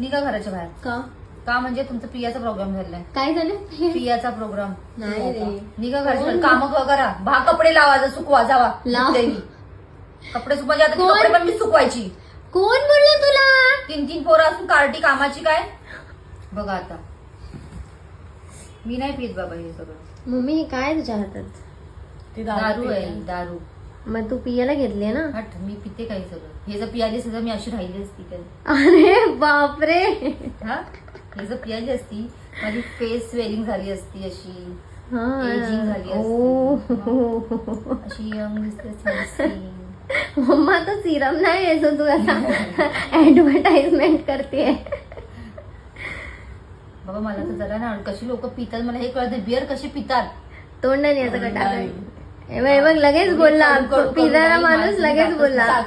निघा घराच्या बाहेर. का का म्हणजे तुमचा पियाचा प्रोग्राम झालाय. काय झालं? पियाचा प्रोग्राम नाही रे. निघा घराच्या बाहेर. काम करा. कपडे लावा, सुकवा जावा. लाव. कपडे सुकवायचे आता. ती कोण? कपडे पण मी सुकवायची. कोण बोललं तुला? 3 पोरं असून कार्टी कामाची काय. बघा आता मी नाही पित बाबा हे सगळं. मम्मी हे काय तुझ्या हातात? दारू आहे दारू. मग तू पियाला घेतली ना? हट मी पिते काही सगळं. हे जर पियाली असती तर मी अशी राहिली असती काय. अरे बापरे. हा हे जर पियाली असती माझी फेस स्वेलिंग झाली असती, अशी एजिंग झाली असती, अशी यंग दिसते. मम्मा तो सिरम नाही आहे जो तू आता ऍडव्हर्टाइजमेंट करते. बाबा मला तर जरा ना कशी लोक पितात मला हे कळत. बिअर कशी पितात. तोंडाने असं कटा हे बघ लगेच बोलला. पिणारा माणूस लगेच बोलला.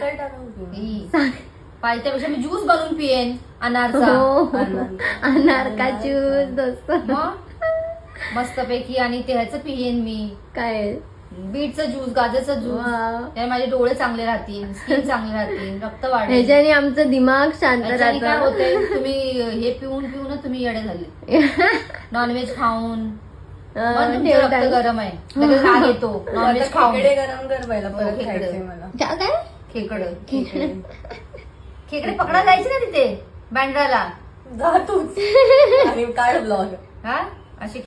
पाहिल्यापेक्षा मी ज्यूस बनवून पिएन अनारचा. अनार का ज्यूस दोस्त. मस्तपैकी. आणि ते ह्याचं पिएन मी काय बीटचं ज्यूस, गाजरचं ज्यूस. त्यामुळे माझे डोळे चांगले राहतील, स्किन चांगली राहतील, रक्त वाढेल. ह्याच्याने आमचं दिमाग शांत काय राहतं. होतंय तुम्ही हे पिऊन पिऊन तुम्ही येडे झाले. नॉनव्हेज खाऊन रक्त गरम आहे. लगेच राग येतो नॉनव्हेज खाऊन. गरम कर पहिला हो, परत खेकडे. खायचंय मला. काय खेकडे पकडा जायचे ना तिथे बँड्राला. जा तूच. आणि काय ब्लॉग हा अशी